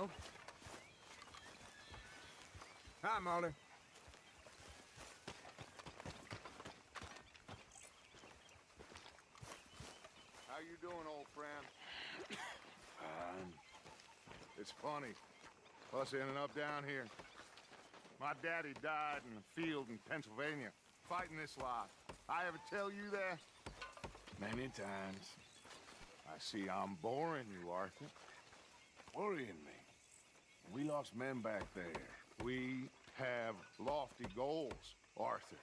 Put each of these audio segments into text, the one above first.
child. Hi, Molly. How you doing, old friend? Fine. It's funny, us ending up down here. My daddy died in a field in Pennsylvania, fighting this lot. I ever tell you that? Many times. I see I'm boring you, Arthur. Worrying me. We lost men back there. We have lofty goals, Arthur.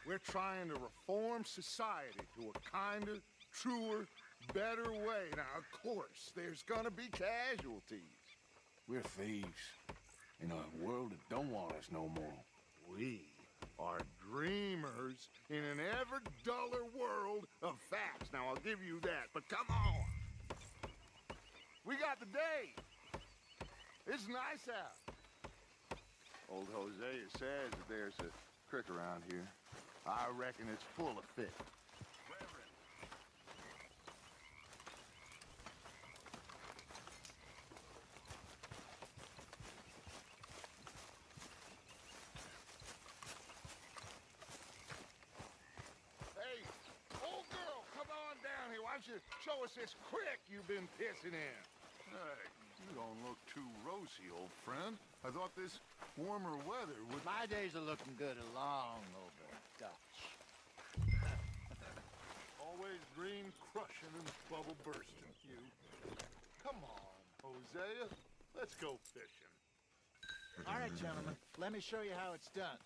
We're trying to reform society to a kinder, truer, better way. Now, of course, there's gonna be casualties. We're thieves in a world that don't want us no more. We are dreamers in an ever duller world of facts. Now, I'll give you that, but come on. We got the day. It's nice out. Old Hosea says that there's a creek around here. I reckon it's full of fish. Hey, old girl, come on down here. Why don't you show us this creek you've been pissing in? Hey, you don't look too rosy, old friend. I thought this warmer weather would... My days are looking good along over Dutch. Always dream crushing and bubble bursting, you. Come on, Hosea. Let's go fishing. All right, gentlemen, let me show you how it's done.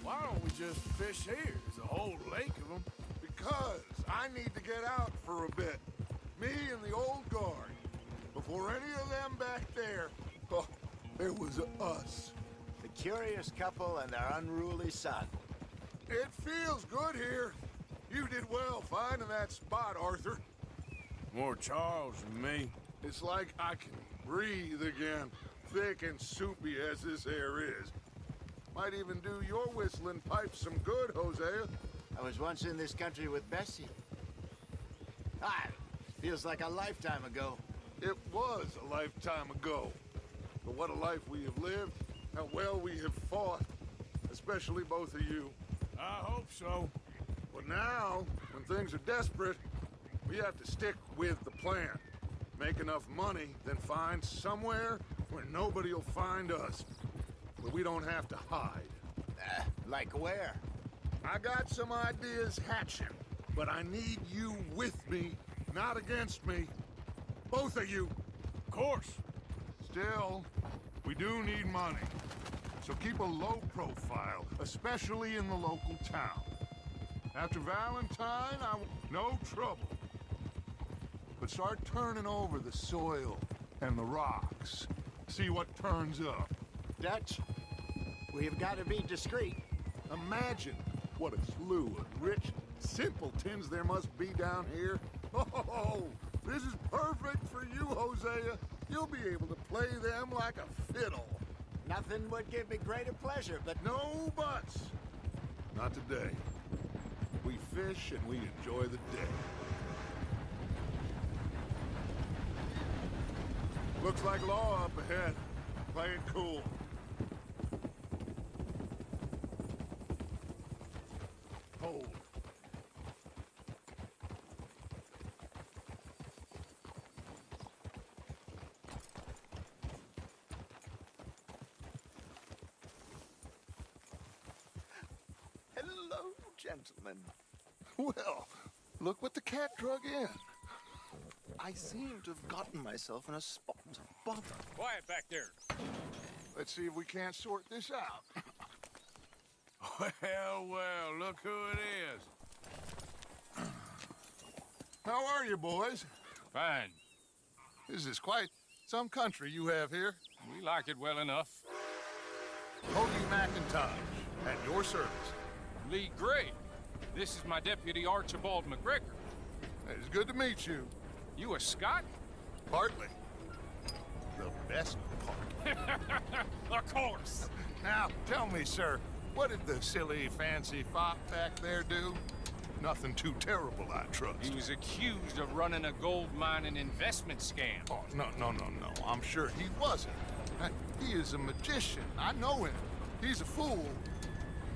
Why don't we just fish here? There's a whole lake of them. Because I need to get out for a bit. Me and the old guard. Before any of them back there, oh, there was us. The curious couple and their unruly son. It feels good here. You did well finding that spot, Arthur. More Charles than me. It's like I can breathe again, thick and soupy as this air is. Might even do your whistling pipes some good, Hosea. I was once in this country with Bessie. Feels like a lifetime ago. It was a lifetime ago. But what a life we have lived, how well we have fought, especially both of you. I hope so. But now, when things are desperate, we have to stick with the plan. Make enough money, then find somewhere where nobody will find us. Where we don't have to hide. Like where? I got some ideas hatching, but I need you with me, not against me. Both of you. Of course. Still, we do need money. So keep a low profile, especially in the local town. After Valentine, no trouble. But start turning over the soil and the rocks. See what turns up. Dutch, we've got to be discreet. Imagine what a slew of rich simpletons there must be down here. Oh, this is perfect for you, Hosea. You'll be able to play them like a fiddle. Nothing would give me greater pleasure, but No buts. Not today. We fish and we enjoy the day. Looks like law up ahead. Play it cool. Hold. hello, gentlemen. Well, look what the cat drug in. I seem to have gotten myself in a spot of bother. Quiet back there. Let's see if we can't sort this out. Well, look who it is. How are you, boys? Fine. This is quite some country you have here. We like it well enough. Hoagie McIntosh, at your service. Lee Gray. This is my deputy, Archibald McGregor. It's good to meet you. You a Scot? Partly. The best part. Of course. Now, tell me, sir, what did the silly, fancy fop back there do? Nothing too terrible, I trust. He was accused of running a gold mining investment scam. Oh, no. I'm sure he wasn't. He is a magician. I know him. He's a fool.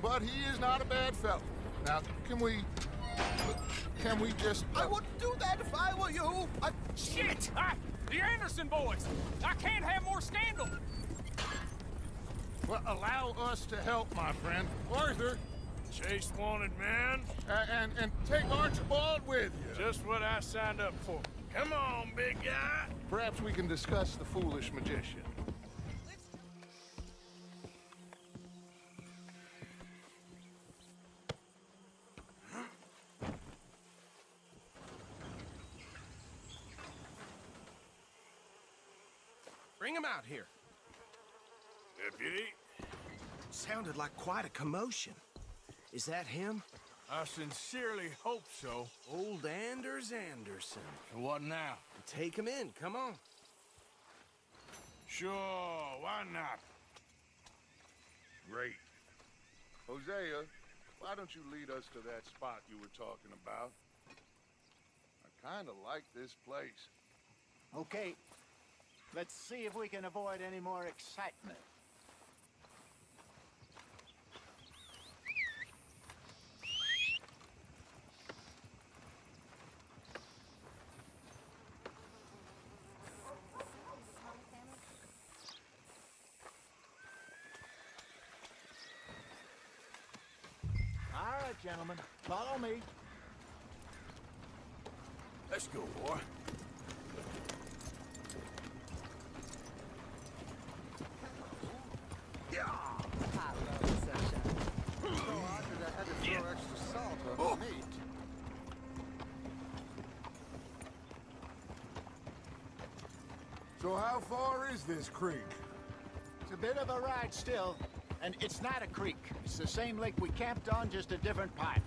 But he is not a bad fellow. Now, can we just... I wouldn't do that if I were you. Shit! The Anderson boys! I can't have more scandal! Well, allow us to help, my friend. Arthur, Chase wanted man. and take Archibald with you. Just what I signed up for. Come on, big guy. Perhaps we can discuss the foolish magician. Bring him out here. Deputy, Sounded like quite a commotion. Is that him? I sincerely hope so. Old Anders Anderson. So what now? Take him in, come on. Sure, why not? Great. Hosea, why don't you lead us to that spot you were talking about? I kind of like this place. Okay. Let's see if we can avoid any more excitement. All right, gentlemen, follow me. Let's go, boy. So how far is this creek? It's a bit of a ride still, and it's not a creek. It's the same lake we camped on, just a different pipe.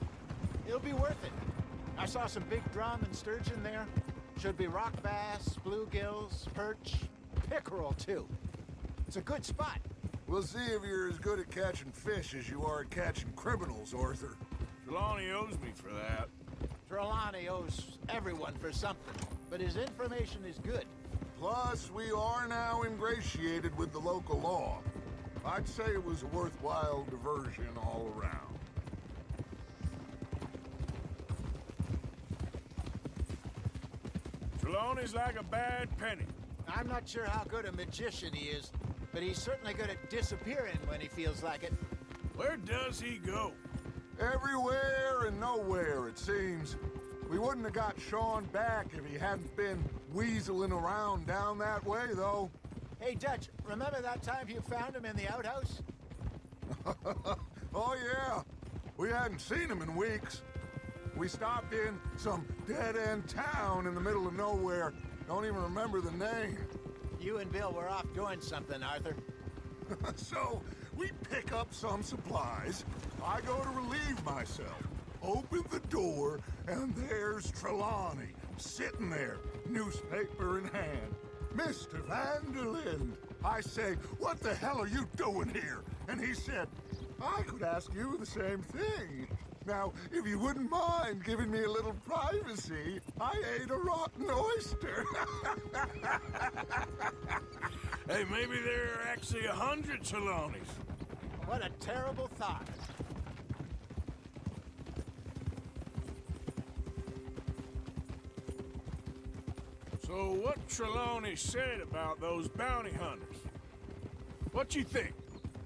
It'll be worth it. I saw some big drum and sturgeon there. Should be rock bass, bluegills, perch, pickerel too. It's a good spot. We'll see if you're as good at catching fish as you are at catching criminals, Arthur. Trelawney owes me for that. Trelawney owes everyone for something, but his information is good. Plus, we are now ingratiated with the local law. I'd say it was a worthwhile diversion all around. Trelawney's like a bad penny. I'm not sure how good a magician he is, but he's certainly good at disappearing when he feels like it. Where does he go? Everywhere and nowhere, it seems. We wouldn't have got Sean back if he hadn't been weaseling around down that way, though. Hey, Dutch, remember that time you found him in the outhouse? Oh, yeah. We hadn't seen him in weeks. We stopped in some dead-end town in the middle of nowhere. Don't even remember the name. You and Bill were off doing something, Arthur. So, we pick up some supplies. I go to relieve myself. Open the door, and there's Trelawney, sitting there, newspaper in hand. Mr. Vanderlyn. I say, what the hell are you doing here? And he said, I could ask you the same thing. Now, if you wouldn't mind giving me a little privacy, I ate a rotten oyster. Hey, maybe there are actually 100 Trelawneys. What a terrible thought. So what Trelawney said about those bounty hunters? What you think?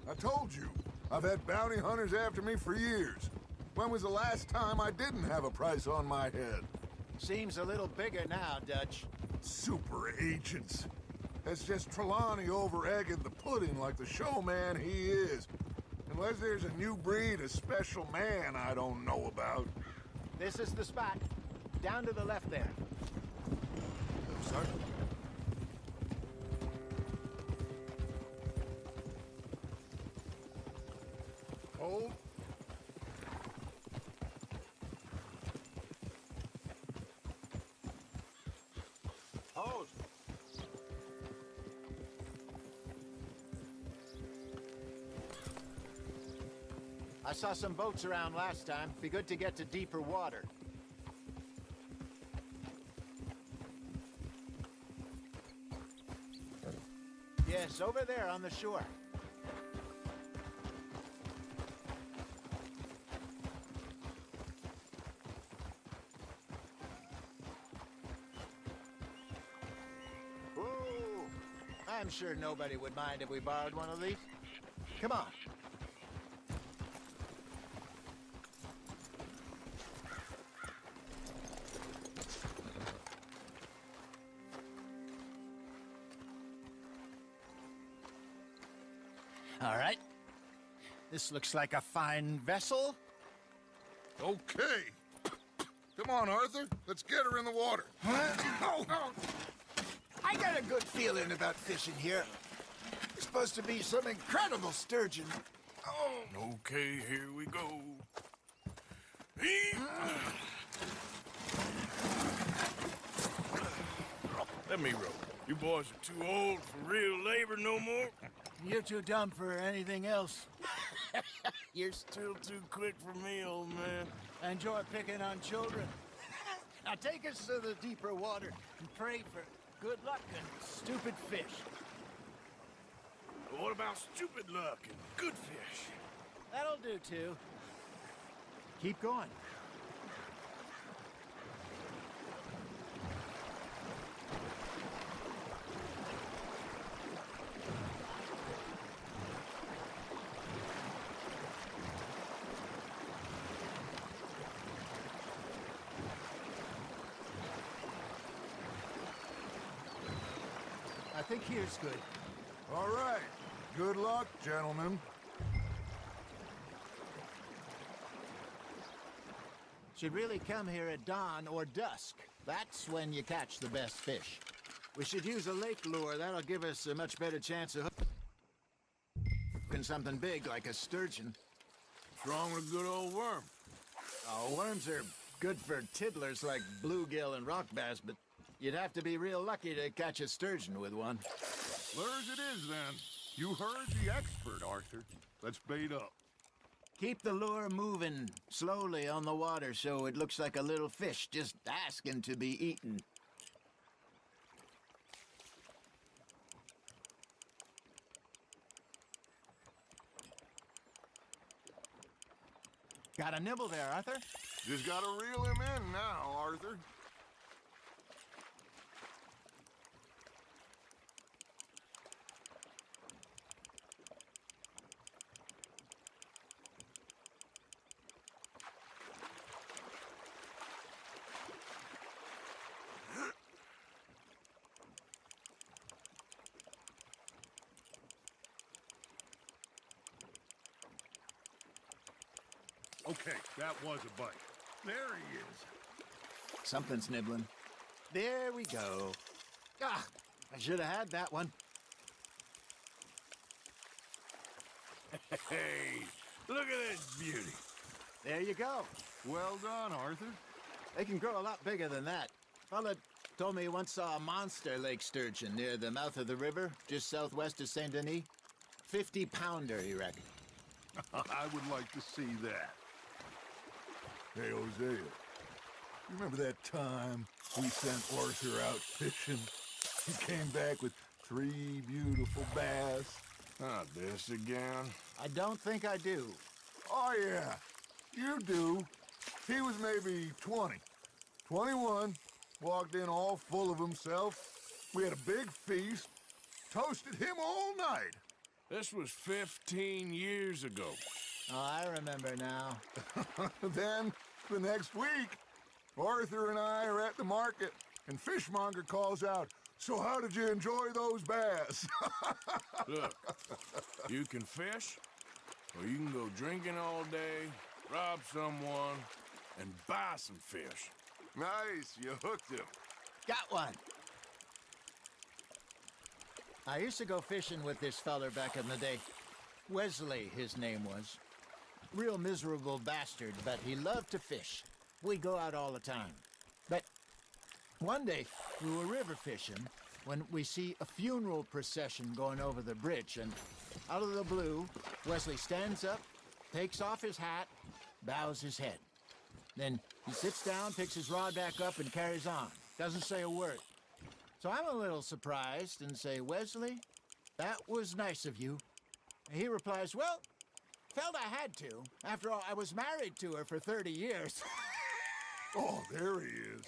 I told you, I've had bounty hunters after me for years. When was the last time I didn't have a price on my head? Seems a little bigger now, Dutch. Super agents. It's just Trelawney over-egging the pudding like the showman he is. Unless there's a new breed of special man I don't know about. This is the spot. Down to the left there. Sergeant? Hold. Hose. I saw some boats around last time. Be good to get to deeper water. Yes, over there on the shore. Ooh, I'm sure nobody would mind if we borrowed one of these. Come on. All right. This looks like a fine vessel. Okay. Come on, Arthur. Let's get her in the water. Oh. I got a good feeling about fishing here. It's supposed to be some incredible sturgeon. Oh. Okay, here we go. Let me row. You boys are too old for real labor no more. You're too dumb for anything else. You're still too quick for me, old man. Enjoy picking on children. Now take us to the deeper water and pray for good luck and stupid fish. But what about stupid luck and good fish? That'll do, too. Keep going. I think here's good. All right. Good luck, gentlemen. Should really come here at dawn or dusk. That's when you catch the best fish. We should use a lake lure. That'll give us a much better chance of hooking something big like a sturgeon. What's wrong with a good old worm? Oh, worms are good for tiddlers like bluegill and rock bass, but you'd have to be real lucky to catch a sturgeon with one. Lures it is, then. You heard the expert, Arthur. Let's bait up. Keep the lure moving slowly on the water so it looks like a little fish just asking to be eaten. Got a nibble there, Arthur? Just gotta reel him in now, Arthur. Okay, that was a bite. There he is. Something's nibbling. There we go. Ah, I should have had that one. Hey, look at this beauty. There you go. Well done, Arthur. They can grow a lot bigger than that. Fella told me he once saw a monster lake sturgeon near the mouth of the river, just southwest of Saint Denis. 50-pounder, he reckoned. I would like to see that. Hey, Hosea, you remember that time we sent Arthur out fishing? He came back with 3 beautiful bass. Not this again. I don't think I do. Oh, yeah, you do. He was maybe 20, 21, walked in all full of himself. We had a big feast, toasted him all night. This was 15 years ago. Oh, I remember now. Then, the next week, Arthur and I are at the market, and Fishmonger calls out, "So how did you enjoy those bass?" Look, you can fish, or you can go drinking all day, rob someone, and buy some fish. Nice, you hooked him. Got one. I used to go fishing with this feller back in the day. Wesley, his name was. Real miserable bastard, but he loved to fish. We'd go out all the time. But One day, we were river fishing when we see a funeral procession going over the bridge, and out of the blue, Wesley stands up, takes off his hat, bows his head. Then he sits down, picks his rod back up, and carries on. Doesn't say a word. So I'm a little surprised and say, Wesley, that was nice of you. And he replies, well, felt I had to. After all, I was married to her for 30 years. Oh, there he is.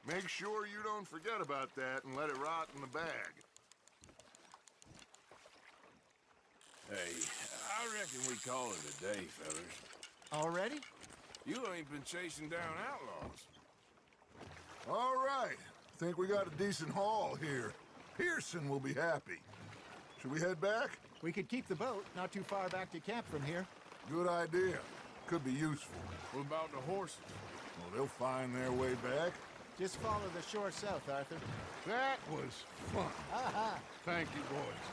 Make sure you don't forget about that and let it rot in the bag. Hey, I reckon we call it a day, fellas. Already? You ain't been chasing down outlaws. All right. Think we got a decent haul here. Pearson will be happy. Should we head back? We could keep the boat not too far back to camp from here. Good idea. Could be useful. What about the horses? Well, they'll find their way back. Just follow the shore south, Arthur. That was fun. Thank you, boys.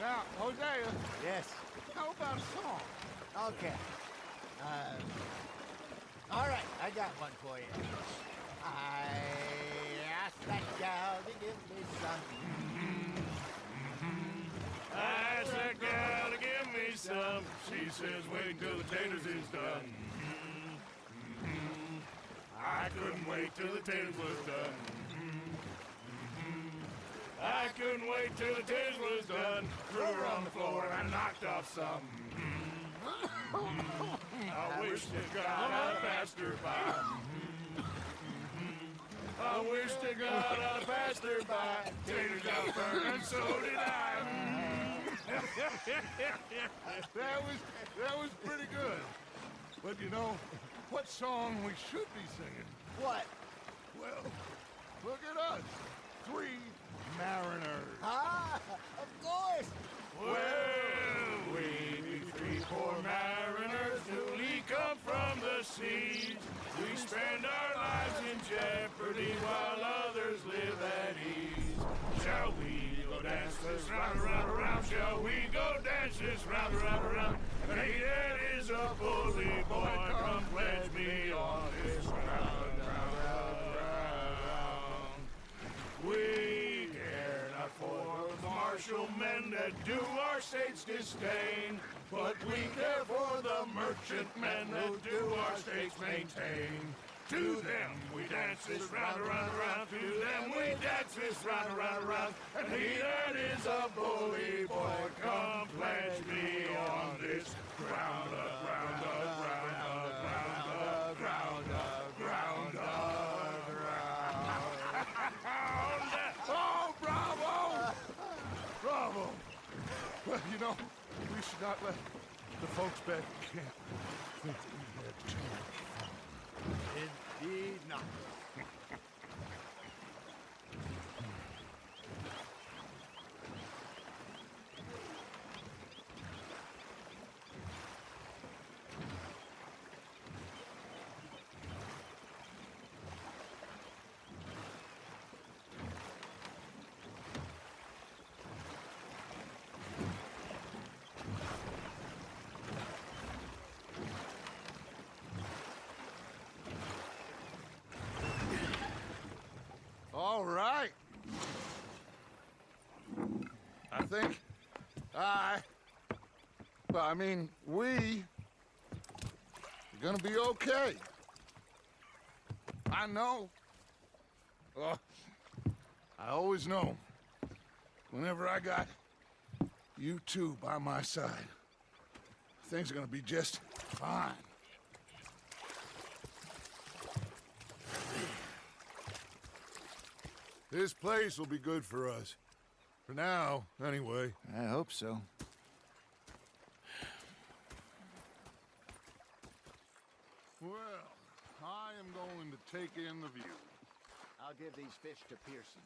Now, Hosea, Yes. how about a song? Okay. All right, I got one for you. I asked that gal to give me some. I asked that gal to give me some. She says wait till the taters is done. I couldn't wait till the taters was done. I couldn't wait till the taters was done. Threw her on the floor and knocked off some. I wish to God I'd passed her by. I wish to God I'd passed her by. Taters got burned and so did I. That was pretty good. But you know, what song we should be singing? What? Well, look at us. 3 mariners. Ah, of course. Well, we be 3 poor mariners newly come from the seas. We spend our lives in jeopardy while others live at ease. Shall we go dance this round, around, around? Shall we go dance this round, around, around? And he that is a bully boy, come pledge me on this round, round, round, round. We care not for the martial men that do our state's disdain, but we care for the merchant men that do our state's maintain. To them we dance this round, around, around. To them we dance this round, around, around. And he that is a bully boy, come pledge me on this ground up, ground up, ground up, ground up, ground up, ground up, ground up. Oh, bravo! Bravo! Well, you know, we should not let the folks back at camp think that we had too much fun. Indeed not. all right. I think we are gonna be okay. I know. I always know. Whenever I got you two by my side, things are gonna be just fine. This place will be good for us. For now, anyway. I hope so. Well, I am going to take in the view. I'll give these fish to Pearson.